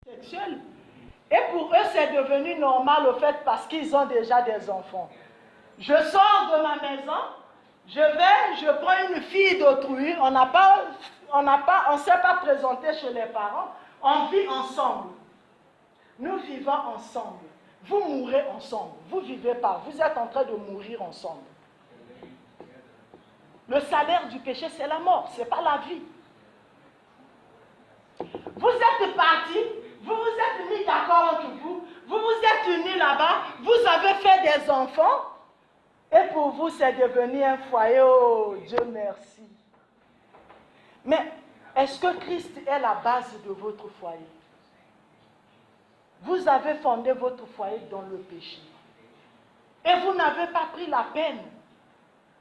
sexuelle. Et pour eux, c'est devenu normal au fait parce qu'ils ont déjà des enfants. Je sors de ma maison, je prends une fille d'autrui, on ne s'est pas présenté chez les parents, on vit ensemble. Nous vivons ensemble. Vous mourrez ensemble. Vous ne vivez pas. Vous êtes en train de mourir ensemble. Le salaire du péché, c'est la mort, ce n'est pas la vie. Vous êtes partis, vous vous êtes mis d'accord entre vous, vous vous êtes unis là-bas, vous avez fait des enfants, et pour vous, c'est devenu un foyer. Oh, Dieu merci. Mais est-ce que Christ est la base de votre foyer? Vous avez fondé votre foyer dans le péché. Et vous n'avez pas pris la peine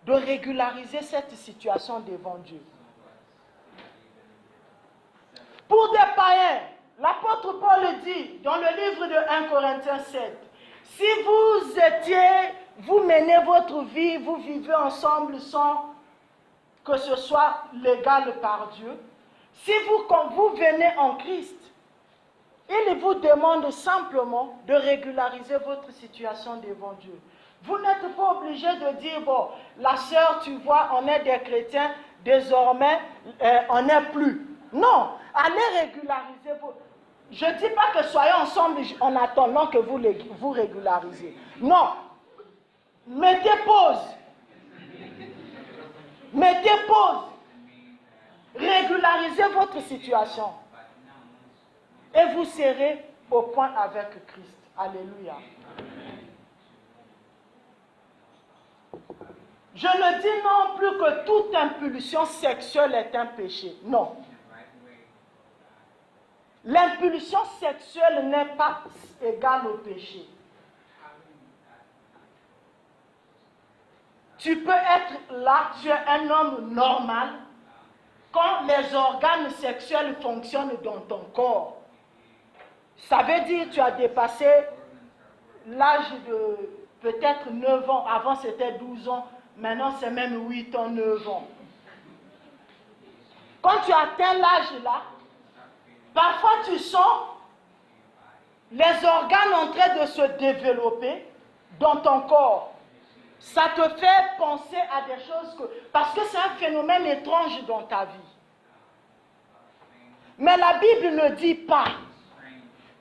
de régulariser cette situation devant Dieu. Pour des païens, l'apôtre Paul dit dans le livre de 1 Corinthiens 7, si vous menez votre vie, vous vivez ensemble sans que ce soit légal par Dieu, si quand vous venez en Christ, il vous demande simplement de régulariser votre situation devant Dieu. Vous n'êtes pas obligé de dire, bon, la sœur, tu vois, on est des chrétiens, désormais, on n'est plus. Non, allez régulariser vos... Je ne dis pas que soyez ensemble en attendant que vous régularisez. Non, mettez pause. Mettez pause. Régularisez votre situation. Et vous serez au point avec Christ. Alléluia. Je ne dis non plus que toute impulsion sexuelle est un péché. Non. L'impulsion sexuelle n'est pas égale au péché. Tu peux être là, tu es un homme normal, quand les organes sexuels fonctionnent dans ton corps. Ça veut dire que tu as dépassé l'âge de peut-être 9 ans. Avant c'était 12 ans, maintenant c'est même 8 ans, 9 ans. Quand tu atteins l'âge là, parfois tu sens les organes en train de se développer dans ton corps. Ça te fait penser à des choses parce que c'est un phénomène étrange dans ta vie. Mais la Bible ne dit pas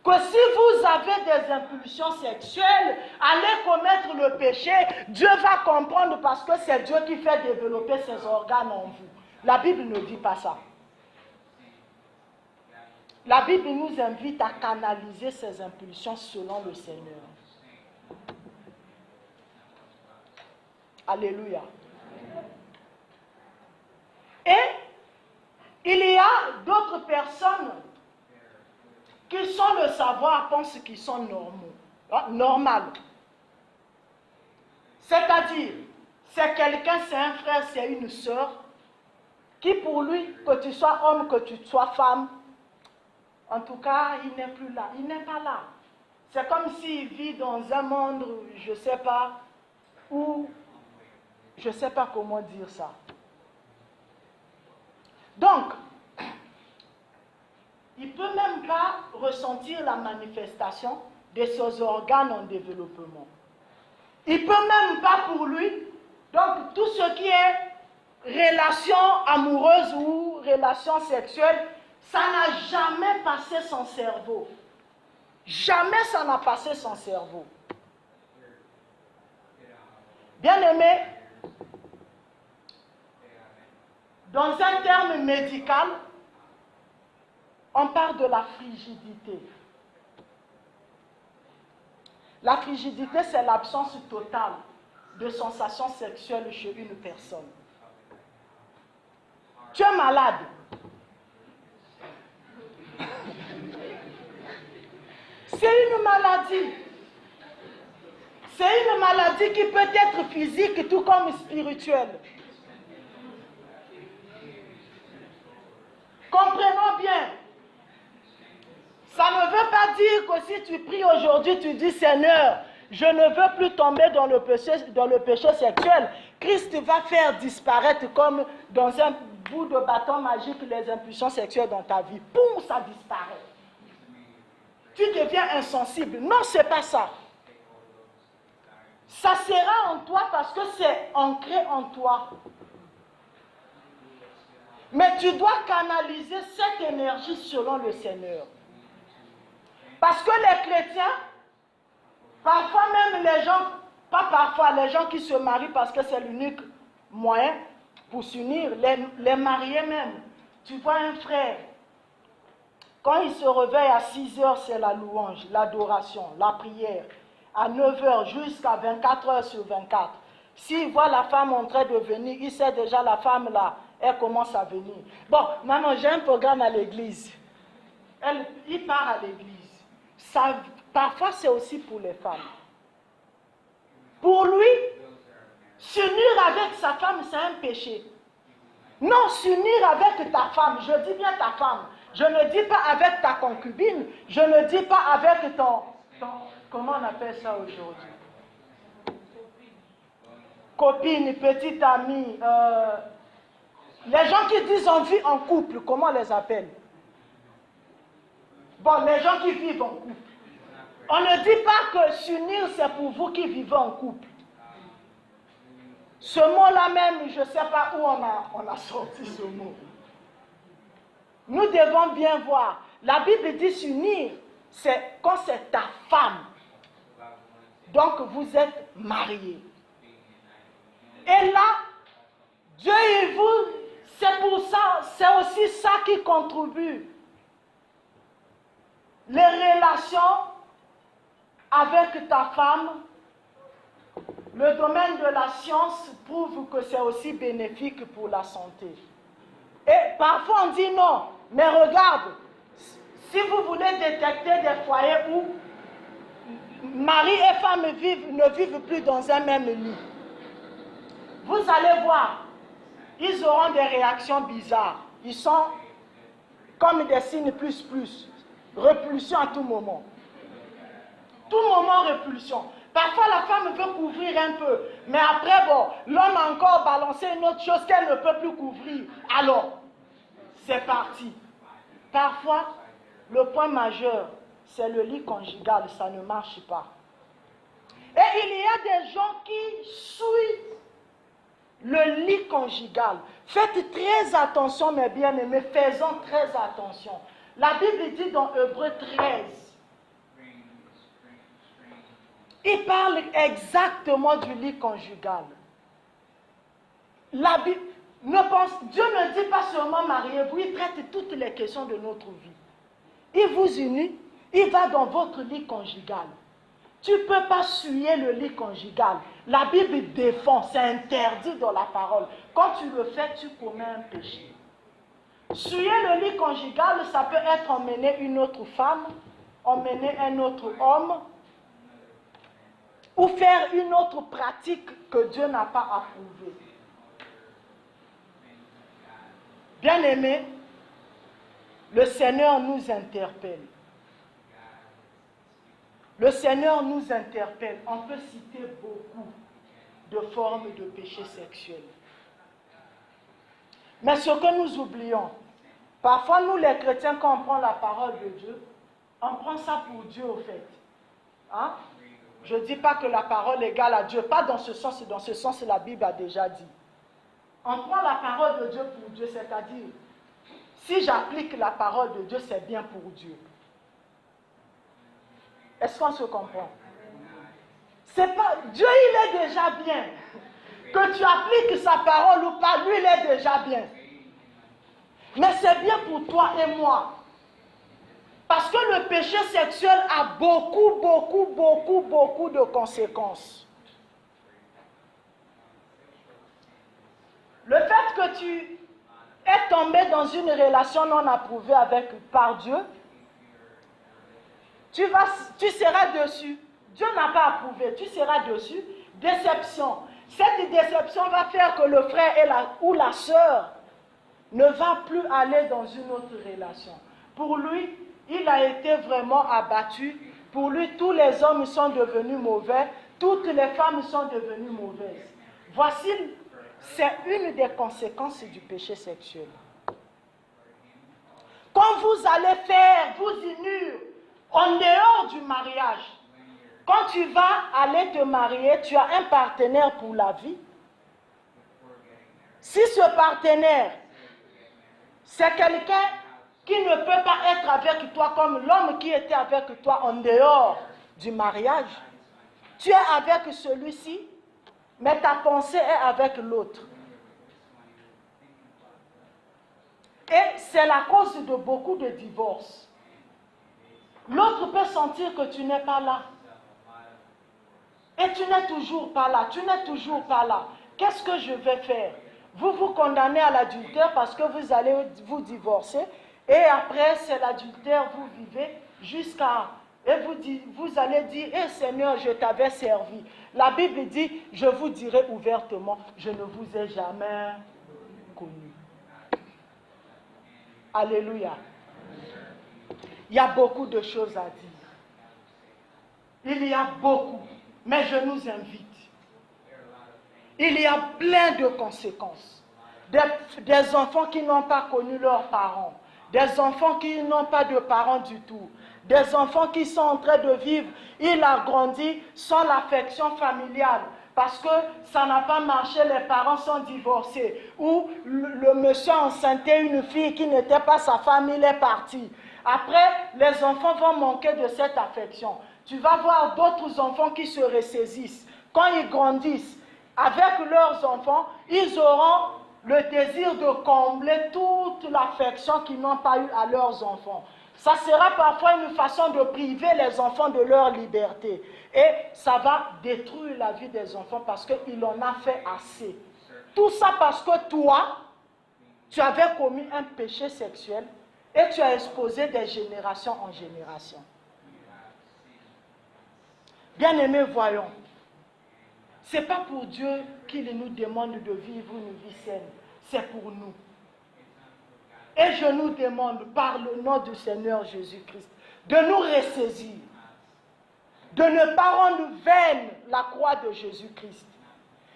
que si vous avez des impulsions sexuelles, allez commettre le péché, Dieu va comprendre parce que c'est Dieu qui fait développer ses organes en vous. La Bible ne dit pas ça. La Bible nous invite à canaliser ces impulsions selon le Seigneur. Alléluia. Et il y a d'autres personnes qui, sans le savoir, pensent qu'ils sont normales. C'est-à-dire, c'est quelqu'un, c'est un frère, c'est une sœur, qui pour lui, que tu sois homme, que tu sois femme, en tout cas, il n'est plus là, il n'est pas là. C'est comme s'il vit dans un monde, je ne sais pas, où, je ne sais pas comment dire ça. Donc, il ne peut même pas ressentir la manifestation de ses organes en développement. Il ne peut même pas pour lui, donc tout ce qui est relation amoureuse ou relation sexuelle, ça n'a jamais passé son cerveau. Jamais ça n'a passé son cerveau. Bien-aimé, dans un terme médical, on parle de la frigidité. La frigidité, c'est l'absence totale de sensations sexuelles chez une personne. Tu es malade. C'est une maladie. C'est une maladie qui peut être physique tout comme spirituelle. Comprenons bien. Ça ne veut pas dire que si tu pries aujourd'hui, tu dis Seigneur, je ne veux plus tomber dans le péché sexuel. Christ va faire disparaître comme dans un bout de bâton magique les impulsions sexuelles dans ta vie. Poum, ça disparaît. deviens insensible. Non, ce n'est pas ça. Ça sera en toi parce que c'est ancré en toi. Mais tu dois canaliser cette énergie selon le Seigneur. Parce que les chrétiens, parfois même les gens, pas parfois, les gens qui se marient parce que c'est l'unique moyen pour s'unir, les mariés même. Tu vois un frère, quand il se réveille à 6 heures, c'est la louange, l'adoration, la prière. À 9 heures jusqu'à 24 heures sur 24. S'il voit la femme en train de venir, il sait déjà la femme là, elle commence à venir. Bon, maman, j'ai un programme à l'église. Il part à l'église. Parfois, c'est aussi pour les femmes. Pour lui, s'unir avec sa femme, c'est un péché. Non, s'unir avec ta femme, je dis bien ta femme. Je ne dis pas avec ta concubine, je ne dis pas avec ton comment on appelle ça aujourd'hui? Copine, petite amie, les gens qui disent on vit en couple, comment on les appelle? Bon, les gens qui vivent en couple. On ne dit pas que s'unir, c'est pour vous qui vivez en couple. Ce mot-là même, je ne sais pas où on a sorti ce mot. Nous devons bien voir. La Bible dit s'unir, c'est quand c'est ta femme. Donc vous êtes mariés. Et là, Dieu et vous, c'est pour ça, c'est aussi ça qui contribue. Les relations avec ta femme, le domaine de la science prouve que c'est aussi bénéfique pour la santé. Et parfois on dit non, mais regarde, si vous voulez détecter des foyers où mari et femme ne vivent plus dans un même lit, vous allez voir, ils auront des réactions bizarres. Ils sont comme des signes plus, repulsion à tout moment. Tout moment répulsion. Parfois la femme veut couvrir un peu, mais après bon, l'homme a encore balancé une autre chose qu'elle ne peut plus couvrir. Alors, c'est parti. Parfois, le point majeur, c'est le lit conjugal, ça ne marche pas. Et il y a des gens qui souillent le lit conjugal. Faites très attention, mes bien-aimés, faisons très attention. La Bible dit dans Hébreux 13, il parle exactement du lit conjugal. La Bible, Dieu ne dit pas seulement mariez-vous, il traite toutes les questions de notre vie. Il vous unit, il va dans votre lit conjugal. Tu ne peux pas souiller le lit conjugal. La Bible défend, c'est interdit dans la parole. Quand tu le fais, tu commets un péché. Souiller le lit conjugal, ça peut être emmener une autre femme, emmener un autre homme, ou faire une autre pratique que Dieu n'a pas approuvée. Bien-aimés, le Seigneur nous interpelle. Le Seigneur nous interpelle. On peut citer beaucoup de formes de péché sexuel. Mais ce que nous oublions, parfois nous les chrétiens, quand on prend la parole de Dieu, on prend ça pour Dieu au fait. Hein? Je ne dis pas que la parole égale à Dieu, pas dans ce sens la Bible a déjà dit. On prend la parole de Dieu pour Dieu, c'est-à-dire, si j'applique la parole de Dieu, c'est bien pour Dieu. Est-ce qu'on se comprend? C'est pas, Dieu, il est déjà bien. Que tu appliques sa parole ou pas, lui, il est déjà bien. Mais c'est bien pour toi et moi. Parce que le péché sexuel a beaucoup de conséquences. Le fait que tu es tombé dans une relation non approuvée par Dieu, tu seras dessus. Dieu n'a pas approuvé, tu seras dessus. Déception. Cette déception va faire que le frère ou la sœur ne va plus aller dans une autre relation. Pour lui, il a été vraiment abattu. Pour lui, tous les hommes sont devenus mauvais. Toutes les femmes sont devenues mauvaises. Voici, c'est une des conséquences du péché sexuel. Quand vous allez vous unir en dehors du mariage. Quand tu vas aller te marier, tu as un partenaire pour la vie. Si ce partenaire, c'est quelqu'un qui ne peut pas être avec toi comme l'homme qui était avec toi en dehors du mariage, tu es avec celui-ci, mais ta pensée est avec l'autre. Et c'est la cause de beaucoup de divorces. L'autre peut sentir que tu n'es pas là. Et tu n'es toujours pas là, tu n'es toujours pas là. Qu'est-ce que je vais faire? Vous vous condamnez à l'adultère parce que vous allez vous divorcer. Et après, c'est l'adultère, vous vivez jusqu'à... Et vous allez dire, « Eh Seigneur, je t'avais servi. » La Bible dit, « Je vous dirai ouvertement, je ne vous ai jamais connu. » Alléluia. Il y a beaucoup de choses à dire. Il y a beaucoup. Mais je nous invite. Il y a plein de conséquences. Des enfants qui n'ont pas connu leurs parents. Des enfants qui n'ont pas de parents du tout. Des enfants qui sont en train de vivre. Il a grandi sans l'affection familiale. Parce que ça n'a pas marché, les parents sont divorcés. Ou le monsieur a enceinté une fille qui n'était pas sa femme, il est parti. Après, les enfants vont manquer de cette affection. Tu vas voir d'autres enfants qui se ressaisissent. Quand ils grandissent, avec leurs enfants, ils auront le désir de combler toute l'affection qu'ils n'ont pas eue à leurs enfants. Ça sera parfois une façon de priver les enfants de leur liberté. Et ça va détruire la vie des enfants parce qu'il en a fait assez. Tout ça parce que toi, tu avais commis un péché sexuel et tu as exposé des générations en génération. Bien-aimés, voyons. Ce n'est pas pour Dieu qu'il nous demande de vivre une vie saine. C'est pour nous. Et je nous demande, par le nom du Seigneur Jésus-Christ, de nous ressaisir. De ne pas rendre vaine la croix de Jésus-Christ.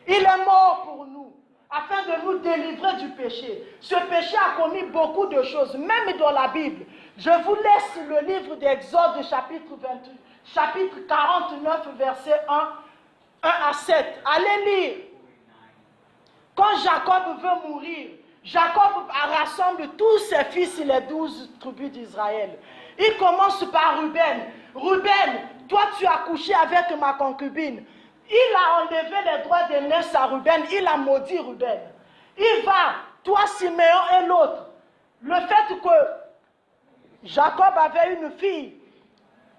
Il est mort pour nous, afin de nous délivrer du péché. Ce péché a commis beaucoup de choses, même dans la Bible. Je vous laisse le livre d'Exode, chapitre 49, verset 1 à 7. Allez lire. Quand Jacob veut mourir, Jacob rassemble tous ses fils, les 12 tribus d'Israël. Il commence par Ruben. Ruben, toi tu as couché avec ma concubine. Il a enlevé les droits d'aînesse à Ruben, il a maudit Ruben. Il va, toi Siméon et l'autre. Le fait que Jacob avait une fille,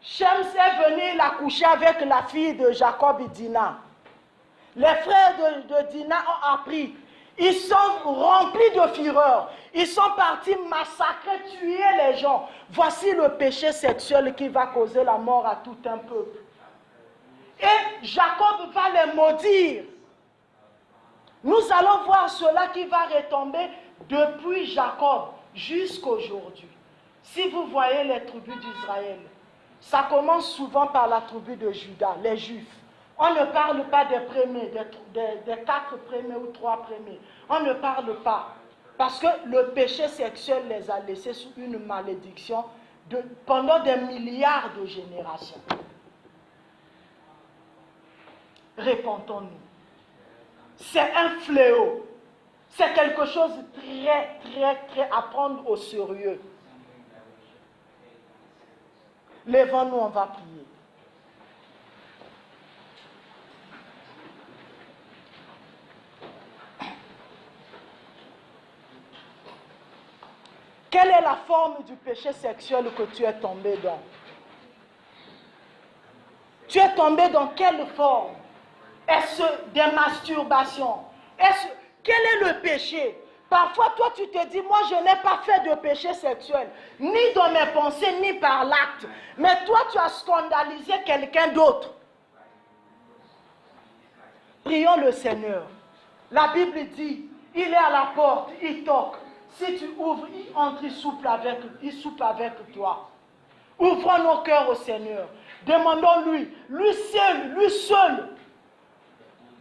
Shems est venu, il a couché avec la fille de Jacob et Dina. Les frères de Dina ont appris. Ils sont remplis de fureur. Ils sont partis massacrer, tuer les gens. Voici le péché sexuel qui va causer la mort à tout un peuple. Et Jacob va les maudire. Nous allons voir cela qui va retomber depuis Jacob jusqu'à aujourd'hui. Si vous voyez les tribus d'Israël, ça commence souvent par la tribu de Juda, les Juifs. On ne parle pas des premiers, des 4 premiers ou 3 premiers. On ne parle pas. Parce que le péché sexuel les a laissés sous une malédiction pendant des milliards de générations. Répondons-nous. C'est un fléau. C'est quelque chose de très à prendre au sérieux. Lèvons-nous, on va prier. Quelle est la forme du péché sexuel que tu es tombé dans? Tu es tombé dans quelle forme? Est-ce des masturbations? Quel est le péché? Parfois, toi, tu te dis, moi, je n'ai pas fait de péché sexuel, ni dans mes pensées, ni par l'acte. Mais toi, tu as scandalisé quelqu'un d'autre. Prions le Seigneur. La Bible dit, il est à la porte, il toque. Si tu ouvres, il entre, il soupe avec toi. Ouvrons nos cœurs au Seigneur. Demandons-lui, lui seul.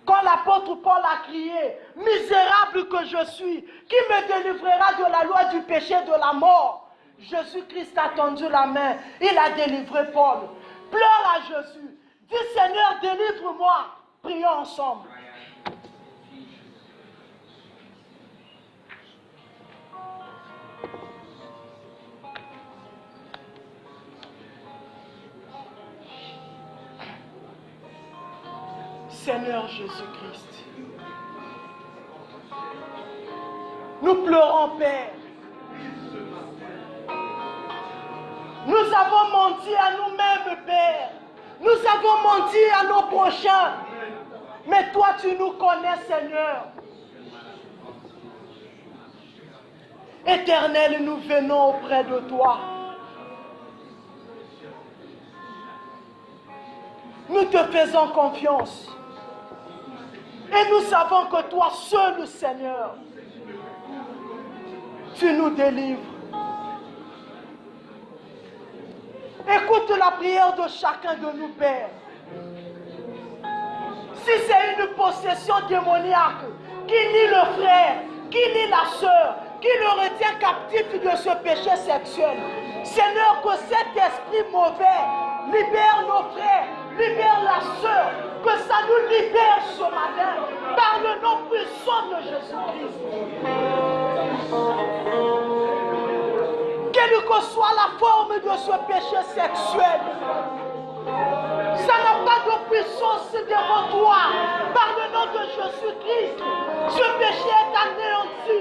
Quand l'apôtre Paul a crié, « Misérable que je suis, qui me délivrera de la loi du péché et de la mort ?» Jésus-Christ a tendu la main, il a délivré Paul. Pleure à Jésus. Dis Seigneur, délivre-moi. Prions ensemble. Seigneur Jésus-Christ, nous pleurons, Père. Nous avons menti à nous-mêmes, Père. Nous avons menti à nos prochains. Mais toi, tu nous connais, Seigneur. Éternel, nous venons auprès de toi. Nous te faisons confiance. Et nous savons que toi seul, Seigneur, tu nous délivres. Écoute la prière de chacun de nous, Père. Si c'est une possession démoniaque qui lie le frère, qui lie la sœur, qui le retient captif de ce péché sexuel, Seigneur, que cet esprit mauvais libère nos frères, libère la sœur, que ça nous libère ce matin par le nom puissant de Jésus-Christ. Quelle que soit la forme de ce péché sexuel, ça n'a pas de puissance devant toi. Par le nom de Jésus-Christ, ce péché est anéanti.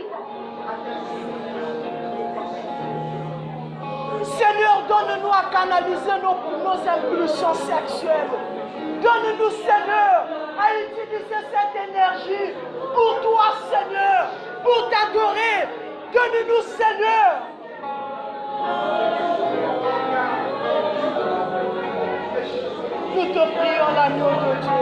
Seigneur, donne-nous à canaliser nos impulsions sexuelles. Donne-nous, Seigneur, à utiliser cette énergie pour toi, Seigneur, pour t'adorer. Donne-nous, Seigneur. Nous te prions l'agneau de Dieu.